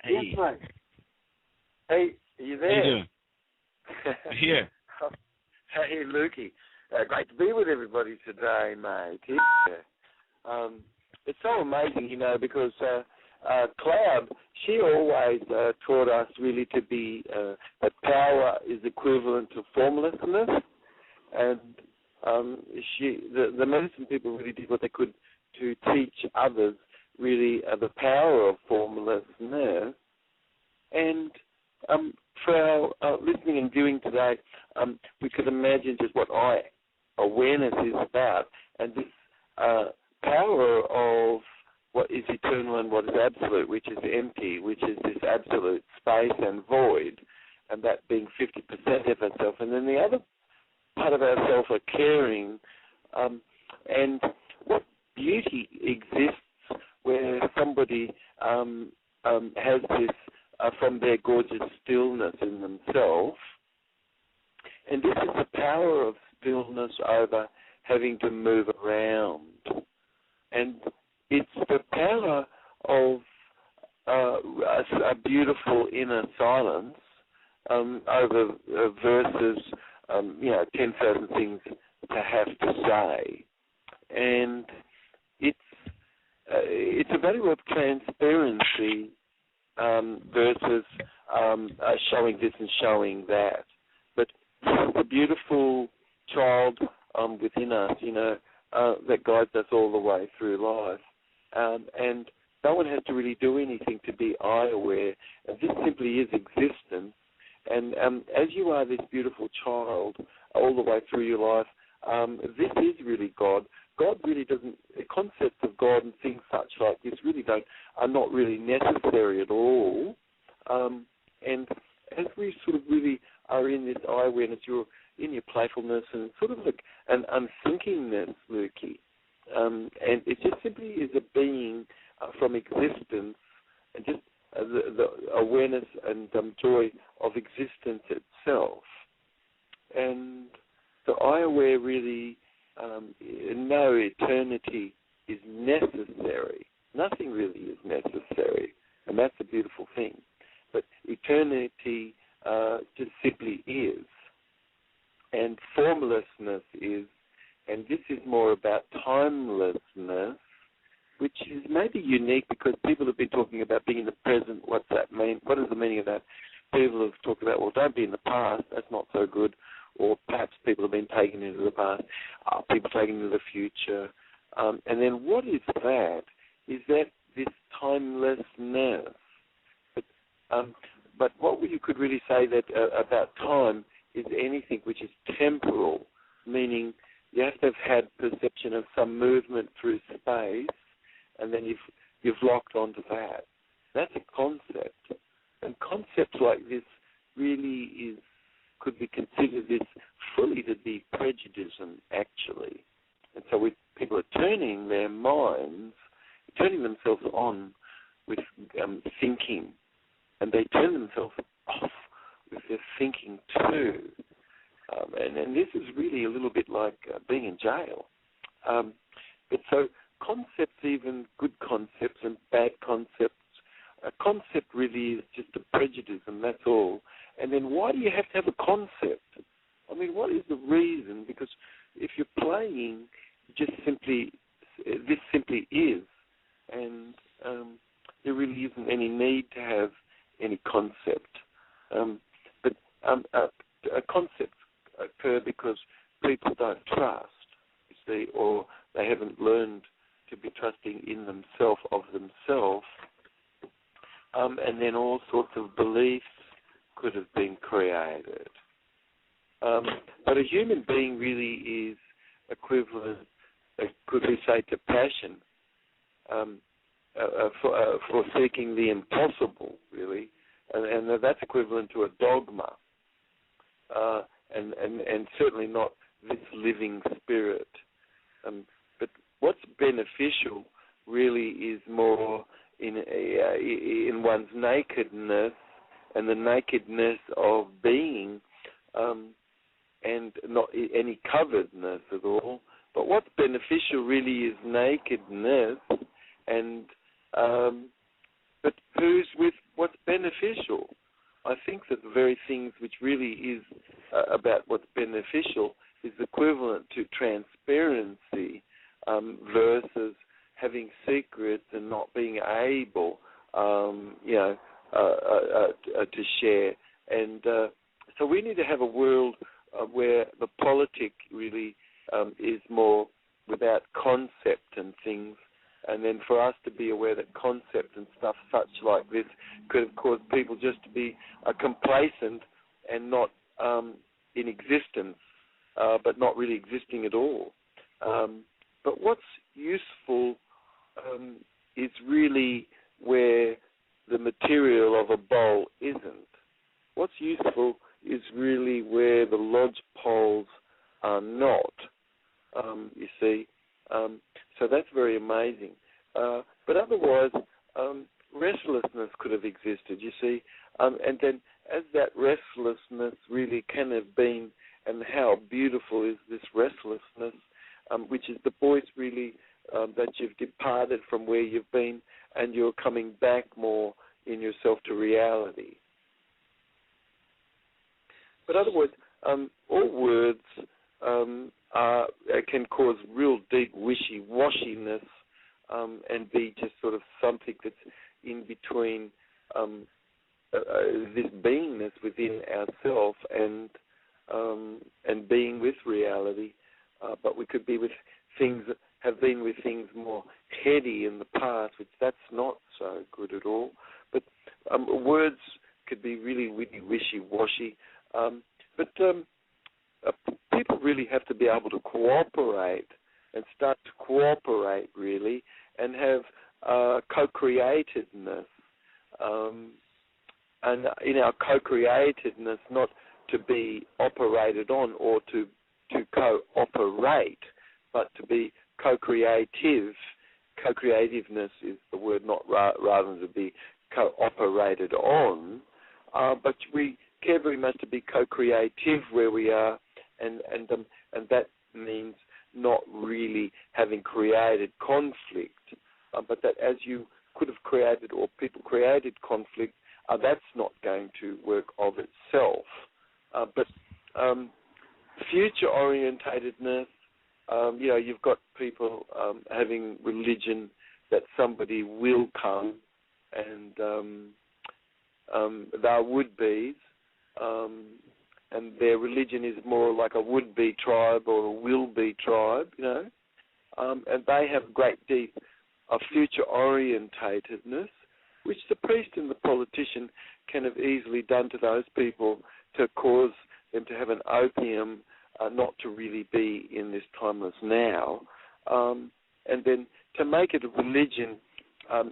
Yes, Hey. mate. Hey, are you there? How you doing? Here. Hey, Lukey. Great to be with everybody today, mate. It's so amazing, because Cloud, she always taught us really to be that power is equivalent to formlessness, and the medicine people really did what they could to teach others really the power of formlessness. And for our listening and viewing today, we could imagine just what awareness is about, and this power of what is eternal and what is absolute, which is empty, which is this absolute space and void, and that being 50% of ourself. And then the other part of ourself are caring, and what beauty exists where somebody has this from their gorgeous stillness in themselves. And this is the power of stillness over having to move around. And it's the power of a beautiful inner silence over versus, 10,000 things to have to say. And it's a value of transparency versus showing this and showing that. But this is the beautiful child within us, that guides us all the way through life. And no one has to really do anything to be eye-aware. And this simply is existence. And as you are this beautiful child all the way through your life, this is really God. God really doesn't, concepts of God and things such like this really are not really necessary at all. And as we sort of really are in this eye-awareness, you're in your playfulness and sort of like an unthinkingness, Lukey. And it just simply is a being from existence and just the awareness and joy of existence itself. And so eye-aware really, no eternity is necessary. Nothing really is necessary, and that's a beautiful thing. But eternity just simply is, and formlessness is, and this is more about timelessness, which is maybe unique because people have been talking about being in the present. What's that mean? What is the meaning of that? People have talked about, well, don't be in the past. That's not so good. Or perhaps people have been taken into the past. People taken into the future. And then what is that? Is that this timelessness? But what you could really say that about time is anything which is temporal, meaning you have to have had perception of some movement through space, and then you've locked onto that. That's a concept. And concepts like this really could be considered this fully to be prejudice, actually. And so people are turning their minds, turning themselves on with thinking, and they turn themselves off with their thinking too. And this is really a little bit like being in jail. But so concepts, even good concepts and bad concepts, a concept really is just a prejudice, and that's all. And then why do you have to have a concept? I mean, what is the reason? Because if you're playing, this simply is, and there really isn't any need to have any concept. But concepts occur because people don't trust, you see, or they haven't learned to be trusting in themselves, of themselves. And then all sorts of beliefs could have been created. But a human being really is equivalent, could we say, to passion, for seeking the impossible, really. And that's equivalent to a dogma, and certainly not this living spirit. But what's beneficial really is more in one's nakedness and the nakedness of being, and not any coveredness at all. But what's beneficial really is nakedness, and but who's with what's beneficial. I think that the very things which really is about what's beneficial is equivalent to transparency versus having secrets and not being able, to share. And so we need to have a world where the politic really is more without concept and things, and then for us to be aware that concept and stuff such like this could have caused people just to be complacent and not in existence, but not really existing at all. But what's useful is really where the material of a bowl isn't. What's useful is really where the lodge poles are not, you see. So that's very amazing. But otherwise, restlessness could have existed, you see. And then as that restlessness really can have been, and how beautiful is this restlessness, which is the voice really that you've departed from where you've been and you're coming back more in yourself to reality. But otherwise, all words can cause real deep wishy-washiness and be just sort of something that's in between this beingness within ourselves and being with reality. But we could be with things that have been with things more heady in the past, which that's not so good at all. But words could be really wishy-washy. But people really have to be able to cooperate and start to cooperate, really, and have co-createdness. And in our co-createdness, not to be operated on or to cooperate, but to be co-creative. Co-creativeness is the word, not rather than to be cooperated on. But we care very much to be co-creative where we are, and that means not really having created conflict, but that as you could have created or people created conflict, that's not going to work of itself. But future orientatedness, you've got people having religion that somebody will come and they're would-bes, and their religion is more like a would-be tribe or a will-be tribe, and they have great deep future orientatedness, which the priest and the politician can have easily done to those people to cause them to have an opium not to really be in this timeless now. And then to make it a religion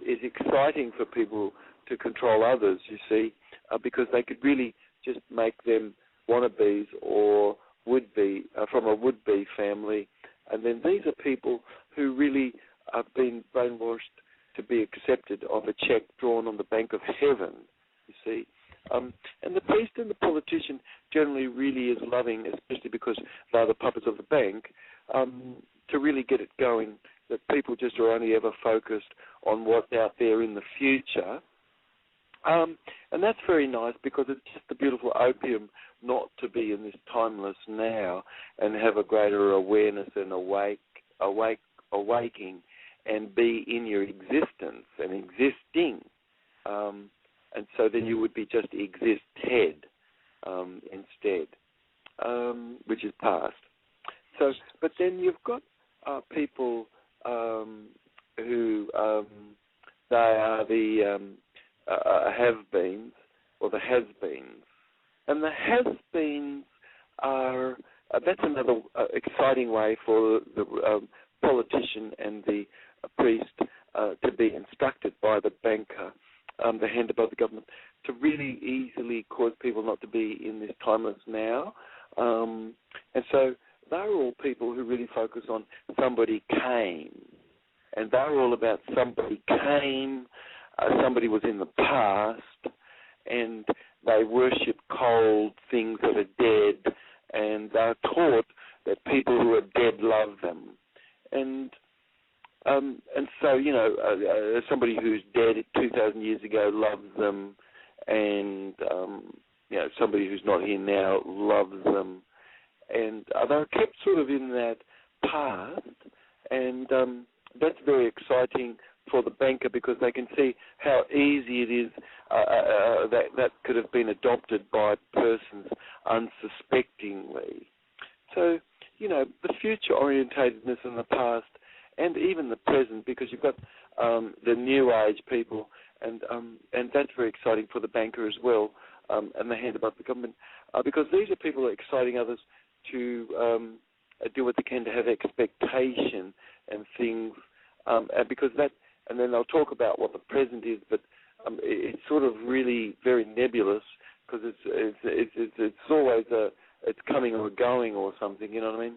is exciting for people to control others, you see, because they could really just make them wannabes or would-be from a would-be family. And then these are people who really have been brainwashed to be accepted of a check drawn on the bank of heaven, you see. And the priest and the politician generally really is loving, especially because they're the puppets of the bank, to really get it going, that people just are only ever focused on what's out there in the future. And that's very nice because it's just a beautiful opium not to be in this timeless now and have a greater awareness and awaking and be in your existence and existing. And so then you would be just existed instead, which is past. So, but then you've got people who they are the have-beens or the has-beens. And the has-beens are, that's another exciting way for the politician and the priest to be instructed by the banker, the hand above the government, to really easily cause people not to be in this timeless now. And so they're all people who really focus on somebody came. And they're all about somebody came, somebody was in the past, and they worship cold things that are dead, and they're taught that people who are dead love them. And so, somebody who's dead 2,000 years ago loves them, and somebody who's not here now loves them, and they're kept sort of in that past, and that's very exciting for the banker because they can see how easy it is that could have been adopted by persons unsuspectingly. So, the future orientatedness in the past and even the present, because you've got the new age people, and that's very exciting for the banker as well, and the hand above the government, because these are people who are exciting others to do what they can to have expectation and things, and because that, and then they'll talk about what the present is, but it's sort of really very nebulous because it's always it's coming or going or something, you know what I mean?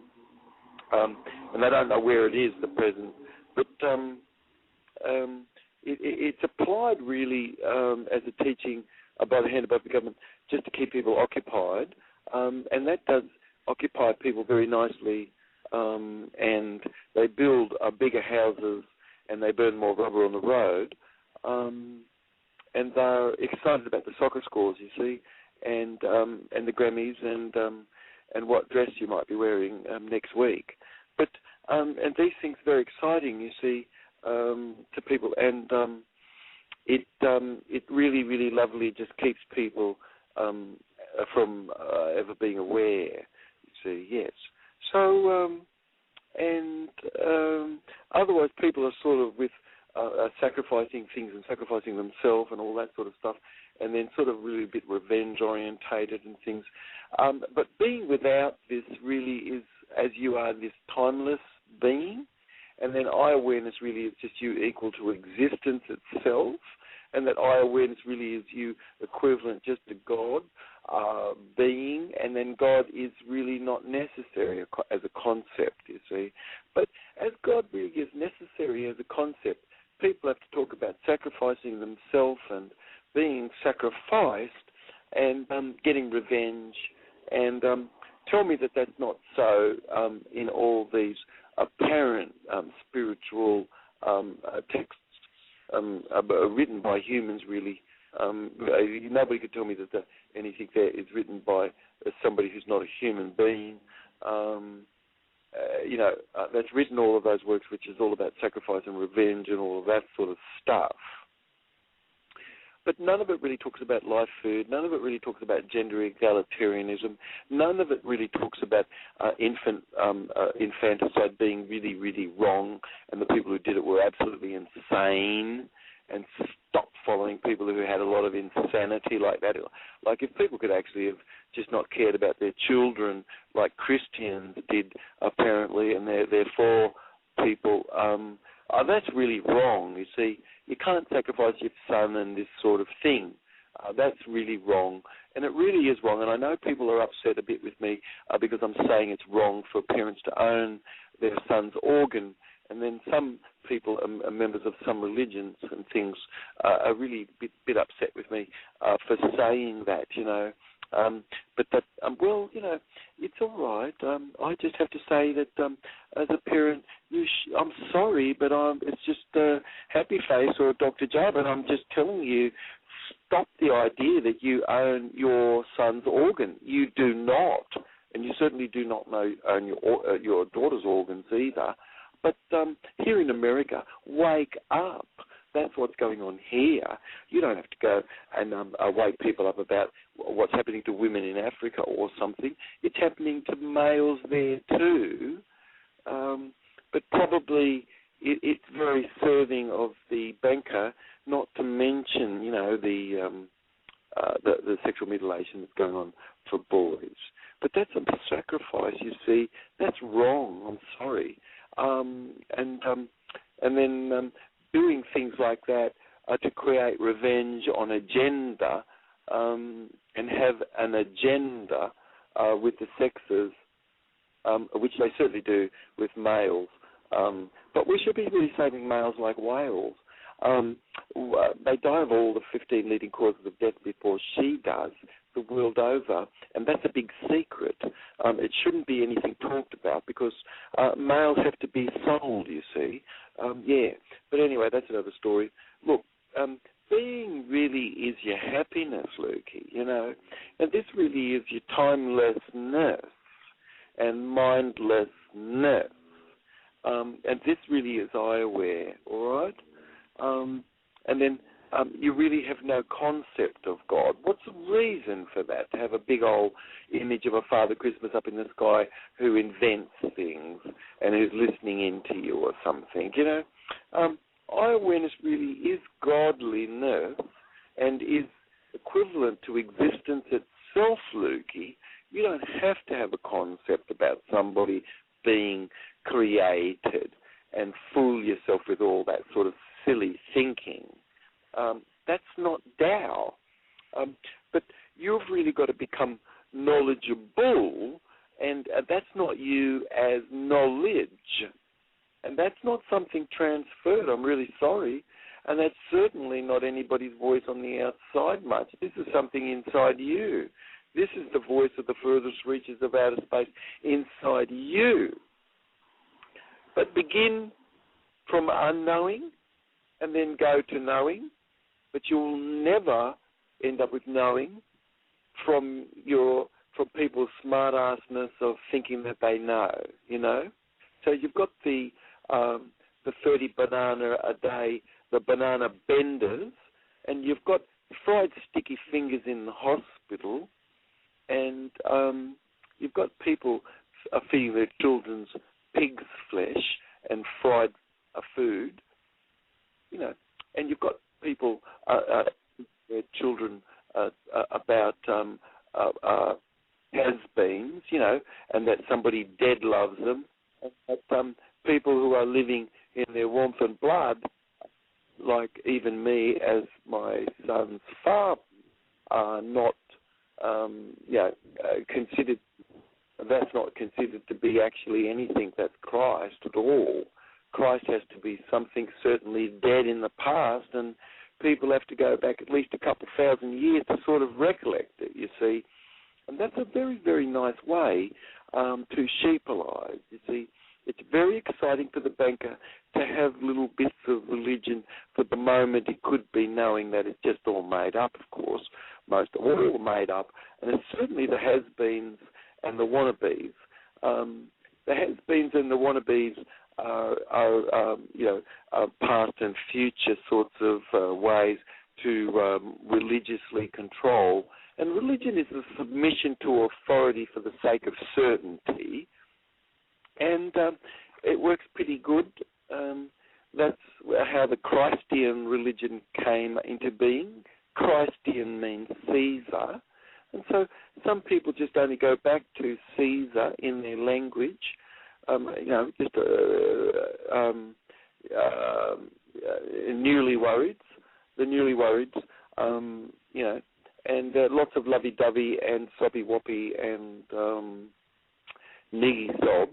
And they don't know where it is, the present, but it's applied really as a teaching by the hand above the government just to keep people occupied, and that does occupy people very nicely, and they build bigger houses and they burn more rubber on the road, and they're excited about the soccer scores, you see, and the Grammys and what dress you might be wearing next week. But and these things are very exciting, you see, to people, and it really, really lovely just keeps people from ever being aware, you see, yes. So, and otherwise people are sort of with sacrificing things and sacrificing themselves and all that sort of stuff, and then sort of really a bit revenge-orientated and things. But being without this really is, as you are, this timeless being, and then I-awareness really is just you equal to existence itself, and that I-awareness really is you equivalent just to God being, and then God is really not necessary as a concept, you see. But as God really is necessary as a concept, people have to talk about sacrificing themselves and being sacrificed and getting revenge, and tell me that that's not so in all these apparent spiritual texts written by humans, really. Nobody could tell me that anything there is written by somebody who's not a human being. That's written all of those works, which is all about sacrifice and revenge and all of that sort of stuff. But none of it really talks about life food. None of it really talks about gender egalitarianism. None of it really talks about infanticide being really, really wrong, and the people who did it were absolutely insane, and stop following people who had a lot of insanity like that. Like if people could actually have just not cared about their children like Christians did, apparently, and they're for people, that's really wrong, you see. You can't sacrifice your son and this sort of thing. That's really wrong, and it really is wrong. And I know people are upset a bit with me because I'm saying it's wrong for parents to own their son's organ. And then some people, members of some religions and things, are really a bit upset with me for saying that, you know. But that, well, you know, it's all right. I just have to say that as a parent, I'm sorry, but it's just Happy Face or Dr. J, but I'm just telling you, stop the idea that you own your son's organ. You do not, and you certainly do not own your daughter's organs either. But here in America, wake up. That's what's going on here. You don't have to go and wake people up about what's happening to women in Africa or something. It's happening to males there too. But probably it's very serving of the banker not to mention, you know, the sexual mutilation that's going on for boys. But that's a sacrifice, you see. That's wrong. I'm sorry. And then doing things like that to create revenge on agenda and have an agenda with the sexes, which they certainly do with males. But we should be really saving males like whales. They die of all the 15 leading causes of death before she does, the world over, and that's a big secret. It shouldn't be anything talked about because males have to be sold, you see. Yeah, but anyway, that's another story. Look, being really is your happiness, Lukey, you know. And this really is your timelessness and mindlessness. And this really is I-aware, all right? And then you really have no concept of God. What's the reason for that, to have a big old image of a Father Christmas up in the sky who invents things and who's listening in to you or something, you know? I-awareness really is godliness and is equivalent to existence itself, Lukey. You don't have to have a concept about somebody being created and fool yourself with all that sort of silly thinking. That's not Tao. But you've really got to become knowledgeable, and that's not you as knowledge. And that's not something transferred, I'm really sorry. And that's certainly not anybody's voice on the outside much. This is something inside you. This is the voice of the furthest reaches of outer space inside you. But begin from unknowing and then go to knowing, but you'll never end up with knowing from people's smart-assness of thinking that they know, you know. So you've got the 30 banana a day, the banana benders, and you've got fried sticky fingers in the hospital, and you've got people feeding their children's pig's flesh and fried food, you know, and you've got people their children about has-beens, you know, and that somebody dead loves them, and that people who are living in their warmth and blood, like even me as my son's father, are not considered. That's not considered to be actually anything that's Christ at all. Christ has to be something certainly dead in the past, and people have to go back at least a couple thousand years to sort of recollect it, you see. And that's a very, very nice way to sheepalize, you see. It's very exciting for the banker to have little bits of religion for the moment it could be, knowing that it's just all made up, of course, most of all made up. And it's certainly the has-beens and the wannabes. The has-beens and the wannabes are past and future sorts of ways to religiously control. And religion is a submission to authority for the sake of certainty. And it works pretty good. That's how the Christian religion came into being. Christian means Caesar. And so some people just only go back to Caesar in their language, newlyweds, and lots of lovey-dovey and soppy-woppy and niggy-sob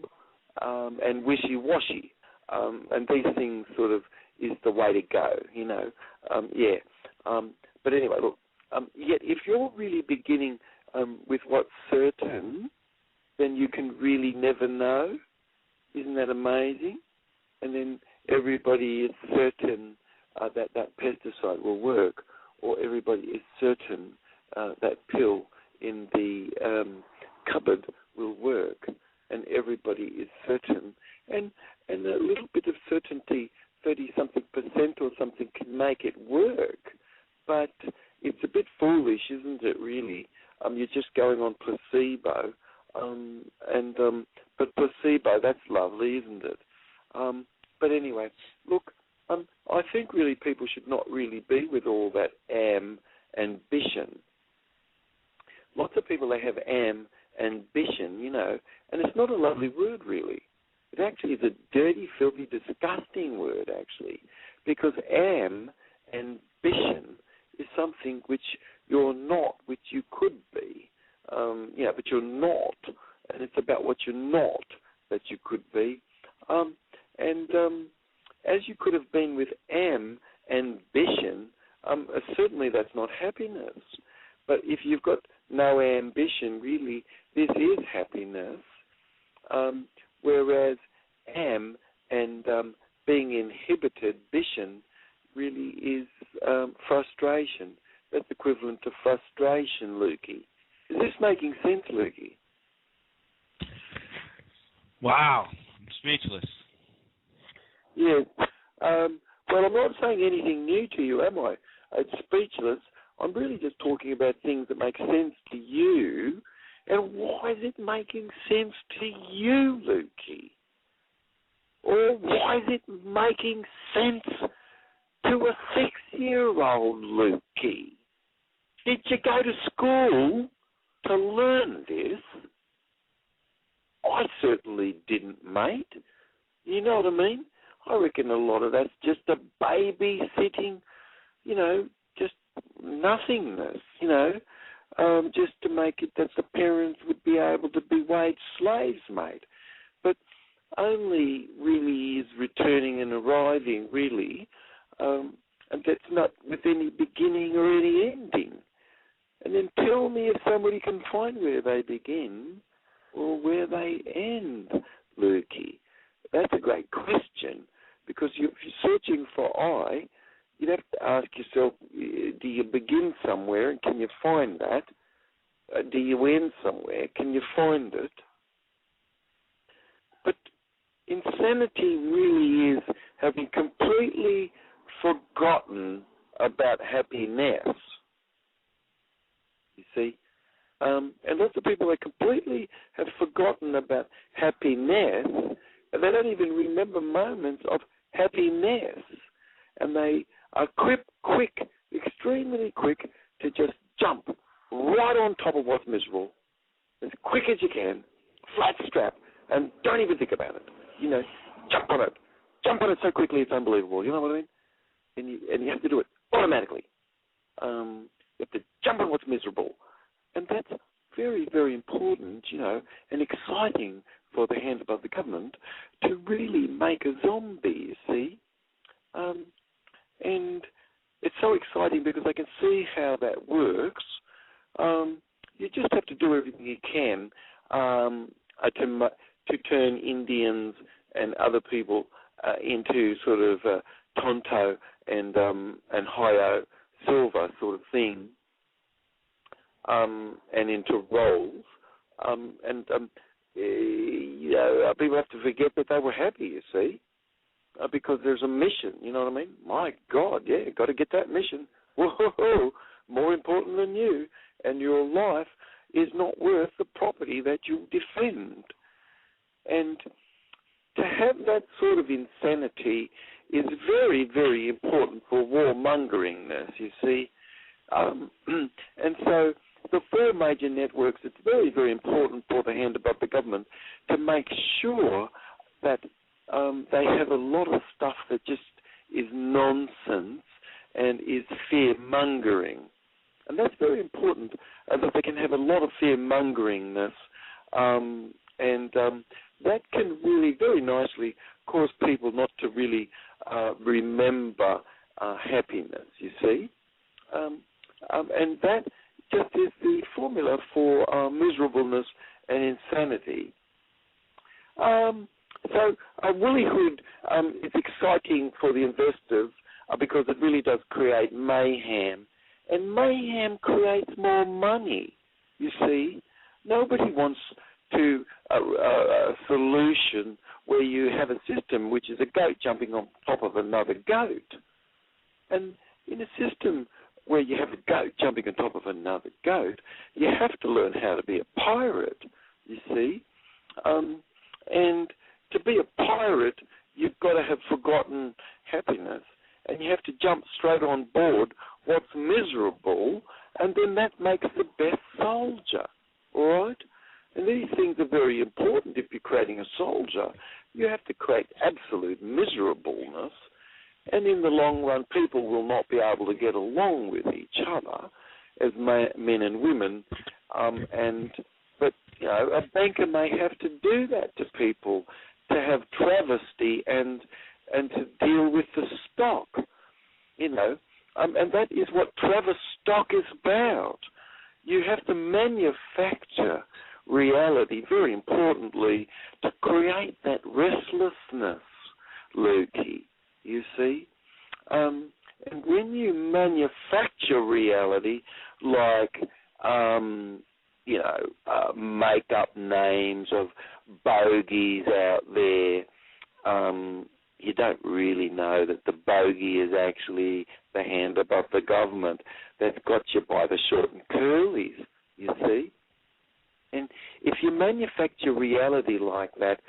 and wishy-washy. And these things sort of is the way to go, you know. But anyway, look, yet if you're really beginning with what's certain, then you can really never know. Isn't that amazing? And then everybody is certain that pesticide will work, or everybody is certain that pill in the cupboard will work, and everybody is certain. And a little bit of certainty, 30-something% or something, can make it work. But it's a bit foolish, isn't it, really? You're just going on placebo. But placebo, that's lovely, isn't it? But anyway, look, I think really people should not really be with all that ambition. Lots of people, they have ambition, you know, and it's not a lovely word, really. It actually is a dirty, filthy, disgusting word, actually, because ambition is something which you're not, which you could be. But you're not, and it's about what you're not that you could be. As you could have been with ambition, certainly that's not happiness. But if you've got no ambition, really, this is happiness. Whereas and being inhibited, bition, really is frustration. That's equivalent to frustration, Lukey. Is this making sense, Lukey? Wow, I'm speechless. Yeah. Well, I'm not saying anything new to you, am I? It's speechless. I'm really just talking about things that make sense to you. And why is it making sense to you, Lukey? Or why is it making sense to a 6-year-old, Lukey? Did you go to school to learn this? I certainly didn't, mate. You know what I mean? I reckon a lot of that's just a babysitting, just nothingness, just to make it that the parents would be able to be wage slaves, mate. But only really is returning and arriving, really, and that's not with any beginning or any ending. And then tell me if somebody can find where they begin or where they end, Lukey. That's a great question, because if you're searching for I, you'd have to ask yourself, do you begin somewhere and can you find that? Do you end somewhere? Can you find it? But insanity really is having completely forgotten about happiness. You see? And lots of people, they completely have forgotten about happiness, and they don't even remember moments of happiness. And they are quick, extremely quick to just jump right on top of what's miserable, as quick as you can, flat strap, and don't even think about it. Jump on it. Jump on it so quickly it's unbelievable. You know what I mean? And you have to do it automatically. You have to jump on what's miserable. And that's very, very important, and exciting for the hands above the government to really make a zombie, you see. And it's so exciting because I can see how that works. You just have to do everything you can to turn Indians and other people into sort of Tonto and Hio Silver sort of thing, and into roles. People have to forget that they were happy, you see, because there's a mission, you know what I mean? My God, yeah, got to get that mission. Whoa, more important than you, and your life is not worth the property that you defend. And to have that sort of insanity is very, very important for warmongeringness, you see. And so the four major networks, it's very, very important for the hand above the government to make sure that they have a lot of stuff that just is nonsense and is fear-mongering. And that's very important, that they can have a lot of fear-mongeringness, and that can really very nicely cause people not to really remember happiness, you see. And that just is the formula for miserableness and insanity. So woollyhood is exciting for the investors because it really does create mayhem. And mayhem creates more money, you see. Nobody wants to a solution where you have a system which is a goat jumping on top of another goat. And in a system where you have a goat jumping on top of another goat, you have to learn how to be a pirate, you see. And to be a pirate, you've got to have forgotten happiness, and you have to jump straight on board what's miserable, and then that makes the best soldier, all right? And these things are very important. If you're creating a soldier, you have to create absolute miserableness, and in the long run, people will not be able to get along with each other as men and women. But a banker may have to do that to people, to have travesty and to deal with the stock, and that is what Travis stock is about. You have to manufacture reality, very importantly, to create that restlessness, Lukey, you see. And when you manufacture reality, like, make up names of bogeys out there, you don't really know that the bogey is actually the hand above the government that's got you by the short and curlies, you see. And if you manufacture reality like that,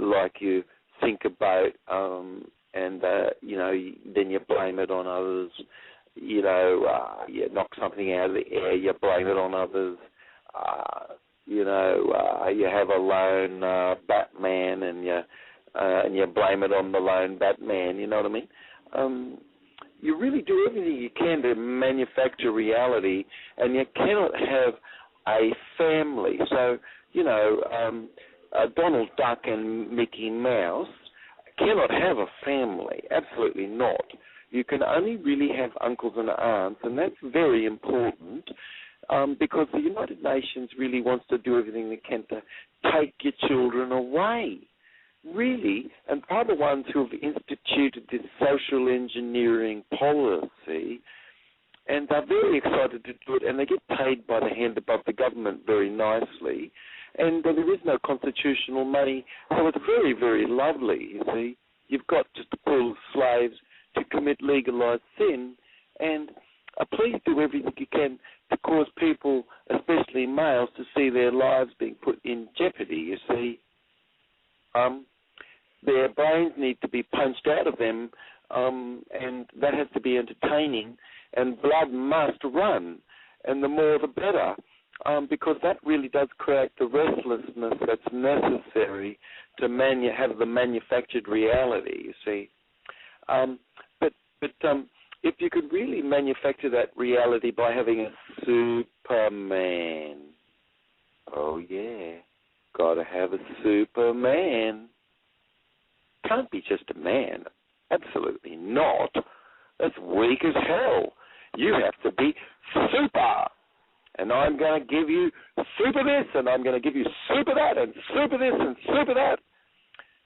like you think about, then you blame it on others, you knock something out of the air, you blame it on others, you have a lone Batman and you blame it on the lone Batman, you know what I mean? You really do everything you can to manufacture reality, and you cannot have a family. So, Donald Duck and Mickey Mouse cannot have a family, absolutely not. You can only really have uncles and aunts, and that's very important, because the United Nations really wants to do everything they can to take your children away, really. And they're the ones who have instituted this social engineering policy, and they're very excited to do it, and they get paid by the hand above the government very nicely, and there is no constitutional money, so it's very, very lovely, you see. You've got just a pool of slaves to commit legalized sin, and please do everything you can to cause people, especially males, to see their lives being put in jeopardy, you see. Their brains need to be punched out of them, and that has to be entertaining, and blood must run, and the more the better, because that really does create the restlessness that's necessary to have the manufactured reality, you see. But if you could really manufacture that reality by having a Superman, oh yeah, gotta have a Superman. Can't be just a man, absolutely not. That's weak as hell. You have to be super. And I'm going to give you super this, and I'm going to give you super that, and super this, and super that,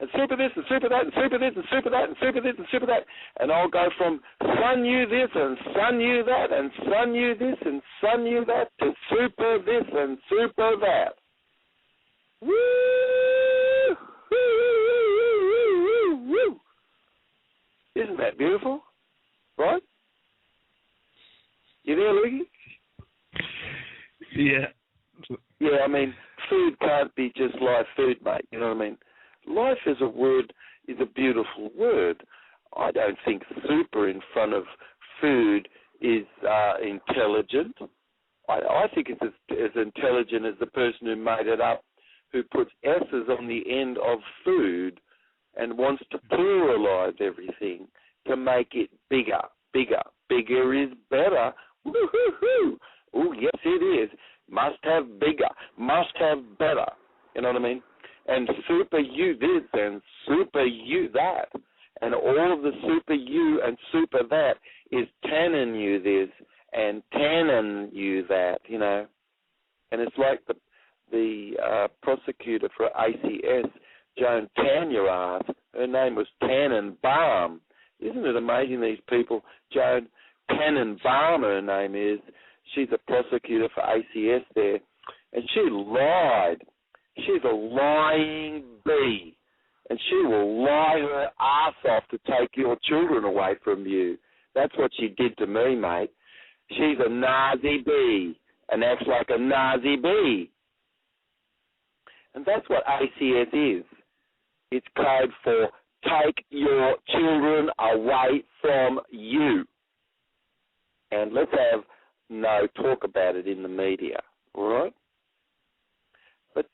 and super this, and super that, and super this, and super that, and super this, and super that. And I'll go from son you this, and son you that, and son you this, and son you that, to super this, and super that. Woo! Woo! Woo! Woo! Isn't that beautiful? Right? You there, Luigi? Yeah. Yeah, I mean, food can't be just live food, mate. You know what I mean? Life as a word is a beautiful word. I don't think super in front of food is intelligent. I think it's as intelligent as the person who made it up, who puts S's on the end of food and wants to pluralize everything to make it bigger, bigger. Bigger is better. Woo-hoo-hoo. Oh, yes, it is. Must have bigger. Must have better. You know what I mean? And super you this and super you that. And all of the super you and super that is tannin you this and tannin you that, you know. And it's like the prosecutor for ACS, Joan Tan Your Ass, her name was Tannenbaum. Isn't it amazing, these people? Joan Tannenbaum, her name is. She's a prosecutor for ACS there, and she lied. She's a lying bee, and she will lie her ass off to take your children away from you. That's what she did to me, mate. She's a Nazi bee and acts like a Nazi bee. And that's what ACS is. It's code for take your children away from you. And let's have no talk about it in the media, all right? But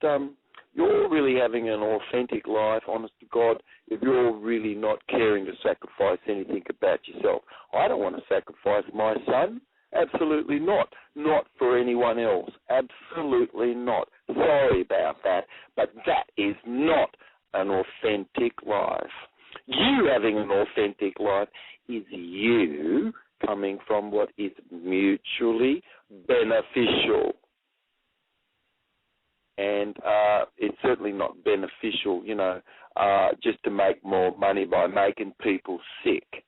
you're really having an authentic life, honest to God, if you're really not caring to sacrifice anything about yourself. I don't want to sacrifice my son. Absolutely not. Not for anyone else. Absolutely not. Sorry about that, but that is not an authentic life. You having an authentic life is you coming from what is mutually beneficial. and it's certainly not beneficial, just to make more money by making people sick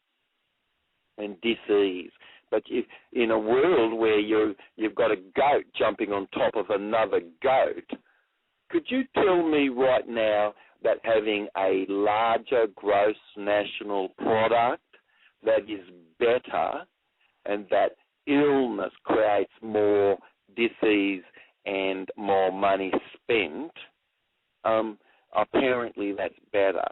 and disease. But if in a world where you've got a goat jumping on top of another goat, could you tell me right now that having a larger gross national product that is better and that illness creates more disease and more money spent, apparently that's better.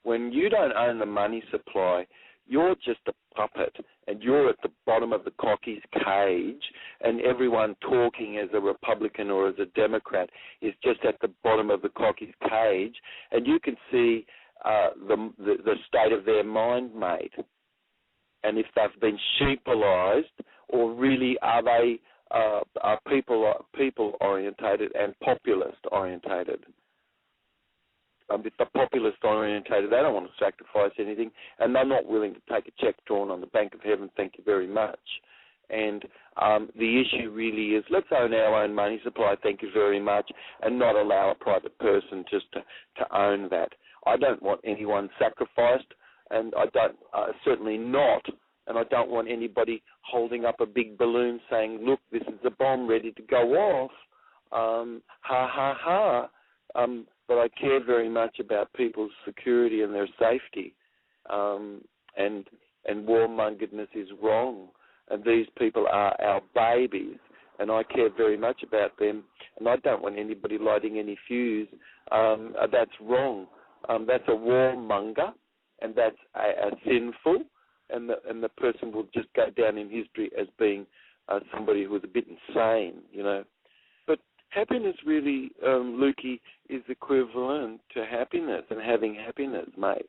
When you don't own the money supply, you're just a puppet, and you're at the bottom of the cockie's cage, and everyone talking as a Republican or as a Democrat is just at the bottom of the cockie's cage, and you can see the state of their mind, mate. And if they've been sheepalized, or really are they people orientated and populist orientated? If they're populist orientated, they don't want to sacrifice anything, and they're not willing to take a check drawn on the Bank of Heaven, thank you very much. And the issue really is, let's own our own money supply, thank you very much, and not allow a private person just to own that. I don't want anyone sacrificed, and I don't, certainly not, and I don't want anybody holding up a big balloon saying, look, this is a bomb ready to go off, ha, ha, ha. But I care very much about people's security and their safety, and warmongerness is wrong, and these people are our babies, and I care very much about them, and I don't want anybody lighting any fuse. That's wrong. That's a warmonger, and that's a sinful, and the person will just go down in history as being somebody who was a bit insane, But happiness really, Lukey, is equivalent to happiness and having happiness, mate.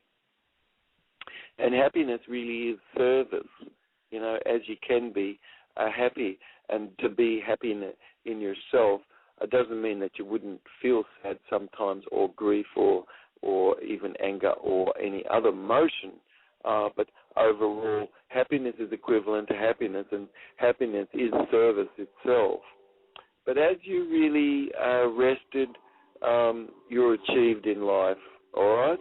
And happiness really is service, as you can be happy. And to be happy in yourself doesn't mean that you wouldn't feel sad sometimes, or grief, or even anger, or any other emotion. But overall, happiness is equivalent to happiness, and happiness is service itself. But as you really rested, you're achieved in life, all right?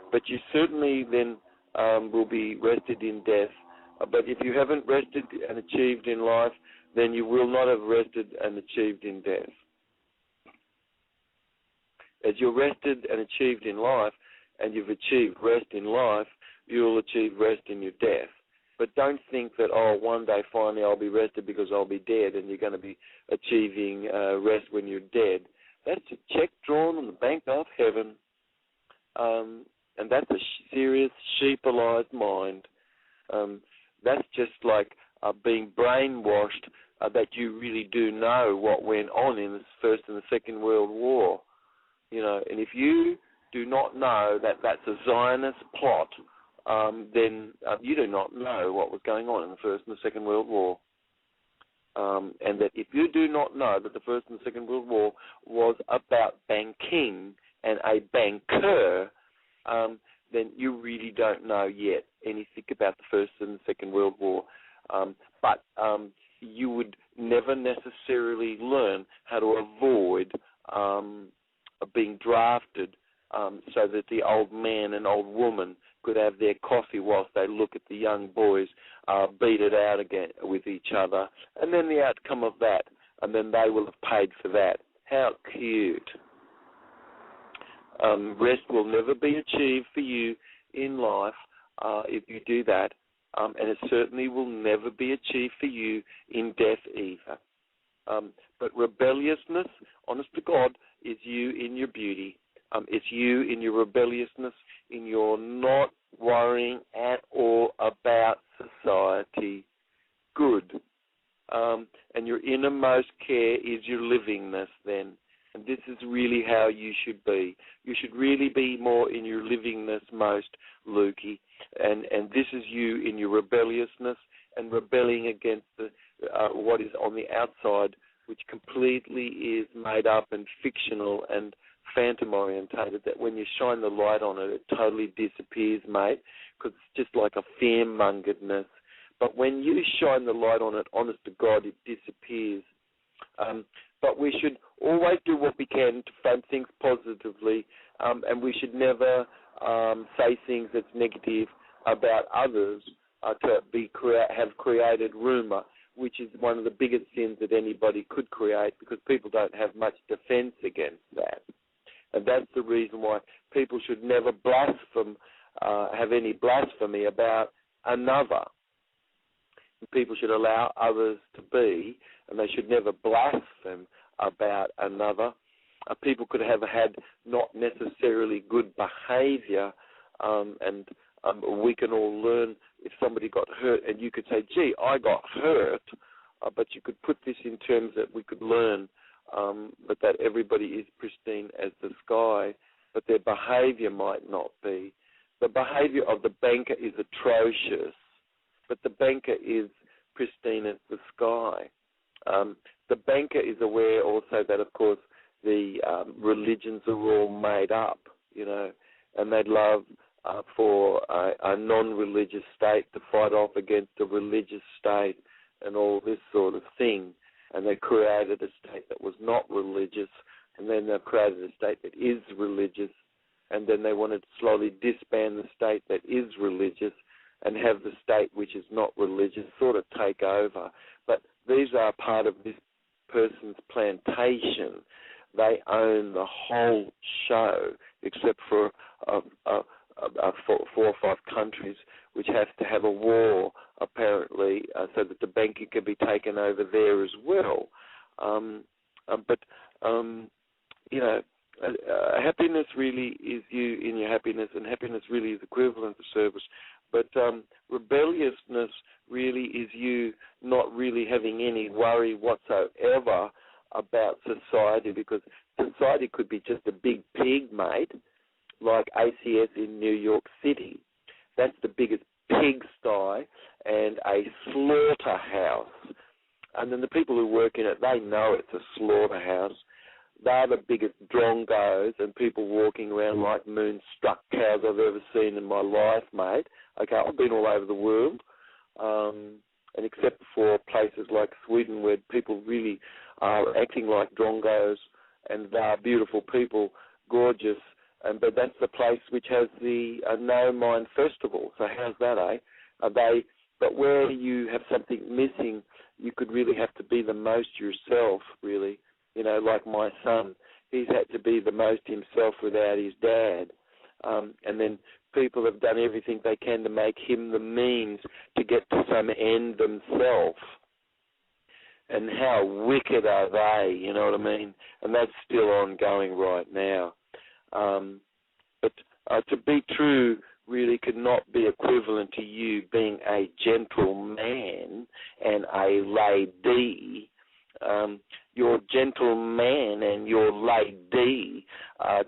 But you certainly then will be rested in death. But if you haven't rested and achieved in life, then you will not have rested and achieved in death. As you're rested and achieved in life, and you've achieved rest in life, you'll achieve rest in your death. But don't think that, one day finally I'll be rested because I'll be dead, and you're going to be achieving rest when you're dead. That's a check drawn on the Bank of Heaven, and that's a serious sheepalized mind. That's just like being brainwashed that you really do know what went on in the First and the Second World War. And if you do not know that that's a Zionist plot, then you do not know what was going on in the First and the Second World War. And that if you do not know that the First and the Second World War was about banking and a banker, then you really don't know yet anything about the First and the Second World War. But you would never necessarily learn how to avoid being drafted so that the old man and old woman could have their coffee whilst they look at the young boys beat it out again with each other, and then the outcome of that, and then they will have paid for that. How cute. Rest will never be achieved for you in life if you do that, and it certainly will never be achieved for you in death either. But rebelliousness, honest to God, is you in your beauty. It's you in your rebelliousness, in your not worrying at all about society. Good. And your innermost care is your livingness then. And this is really how you should be. You should really be more in your livingness most, Lukey. And this is you in your rebelliousness and rebelling against what is on the outside, which completely is made up and fictional and phantom-orientated, that when you shine the light on it, it totally disappears, mate, because it's just like a fear-mongeredness. But when you shine the light on it, honest to God, it disappears. But we should always do what we can to frame things positively, and we should never say things that's negative about others have created rumour, which is one of the biggest sins that anybody could create, because people don't have much defence against that. And that's the reason why people should never have any blasphemy about another. People should allow others to be, and they should never blaspheme about another. People could have had not necessarily good behaviour, and we can all learn if somebody got hurt, and you could say, gee, I got hurt, but you could put this in terms that we could learn, but that everybody is pristine as the sky, but their behaviour might not be. The behaviour of the banker is atrocious, but the banker is pristine as the sky. The banker is aware also that, of course, the religions are all made up, and they'd love for a non-religious state to fight off against a religious state and all this sort of thing. And they created a state that was not religious, and then they created a state that is religious, and then they wanted to slowly disband the state that is religious and have the state which is not religious sort of take over. But these are part of this person's plantation. They own the whole show, except for 4 or 5 countries which have to have a war, apparently, so that the banking can be taken over there as well. Happiness really is you in your happiness, and happiness really is equivalent to service. But rebelliousness really is you not really having any worry whatsoever about society, because society could be just a big pig, mate, like ACS in New York City. That's the biggest pigsty and a slaughterhouse. And then the people who work in it, they know it's a slaughterhouse. They're the biggest drongos and people walking around like moon-struck cows I've ever seen in my life, mate. Okay, I've been all over the world, and except for places like Sweden where people really are acting like drongos, and they are beautiful people, gorgeous, but that's the place which has the No Mind Festival. So how's that, eh? But where you have something missing, you could really have to be the most yourself, really. Like my son, he's had to be the most himself without his dad. And then people have done everything they can to make him the means to get to some end themselves. And how wicked are they, you know what I mean? And that's still ongoing right now. But to be true really could not be equivalent to you being a gentleman and a lady. Your gentleman and your lady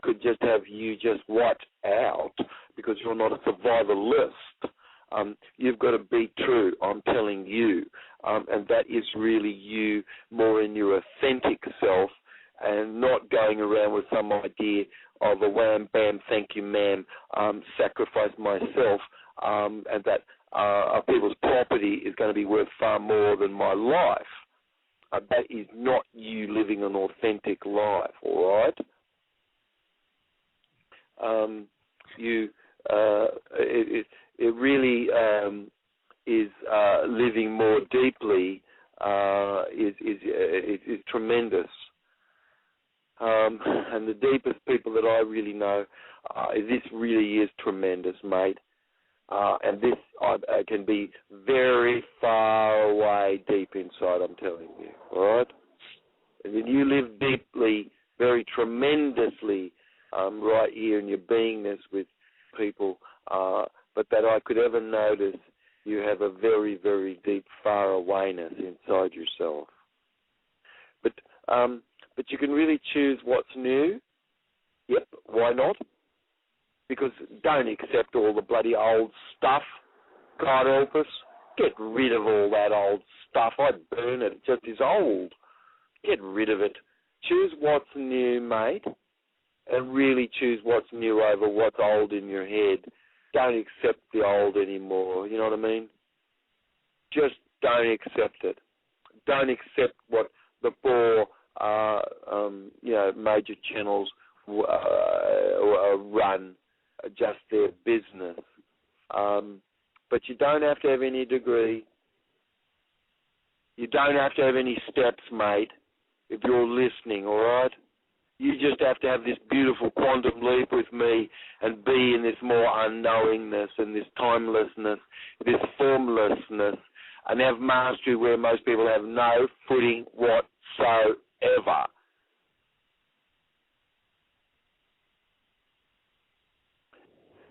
could just have you just wiped out because you're not a survivalist. You've got to be true, I'm telling you. And that is really you more in your authentic self, and not going around with some idea of a wham, bam, thank you, ma'am, sacrifice myself, and that people's property is going to be worth far more than my life. That is not you living an authentic life, all right? It really is living more deeply is tremendous. And the deepest people that I really know, this really is tremendous, mate. And this can be very far away deep inside, I'm telling you, all right? And then you live deeply, very tremendously right here in your beingness with people, but that I could ever notice you have a very, very deep far awayness inside yourself. But you can really choose what's new. Yep, why not? Because don't accept all the bloody old stuff. God help us. Get rid of all that old stuff. I'd burn it. It just is old. Get rid of it. Choose what's new, mate, and really choose what's new over what's old in your head. Don't accept the old anymore. You know what I mean? Just don't accept it. Don't accept what the poor major channels run just their business. But you don't have to have any degree. You don't have to have any steps, mate, if you're listening, all right? You just have to have this beautiful quantum leap with me and be in this more unknowingness and this timelessness, this formlessness, and have mastery where most people have no footing whatsoever.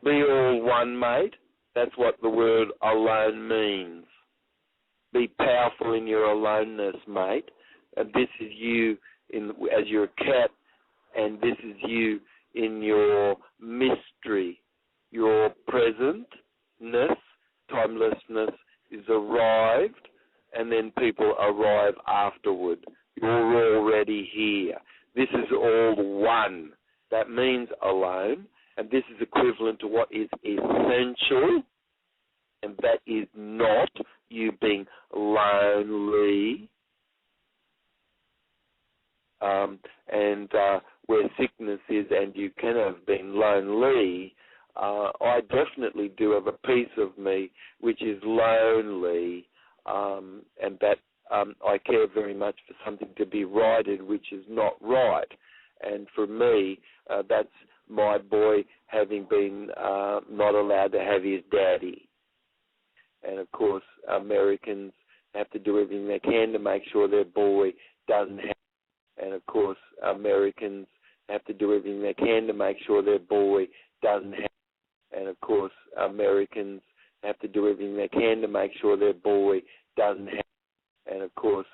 Be all one, mate. That's what the word alone means. Be powerful in your aloneness, mate. And this is you as your cat, and this is you in your mystery. Your presentness, timelessness is arrived, and then people arrive afterward. You're already here. This is all one. That means alone, and this is equivalent to what is essential, and that is not you being lonely. Where sickness is and you can have been lonely, I definitely do have a piece of me which is lonely, and that I care very much for something to be righted which is not right. And for me, that's my boy having been not allowed to have his daddy. And, of course, Americans have to do everything they can to make sure their boy doesn't have. And, of course, Americans have to do everything they can to make sure their boy doesn't have. And, of course, Americans have to do everything they can to make sure their boy doesn't have. And, of course,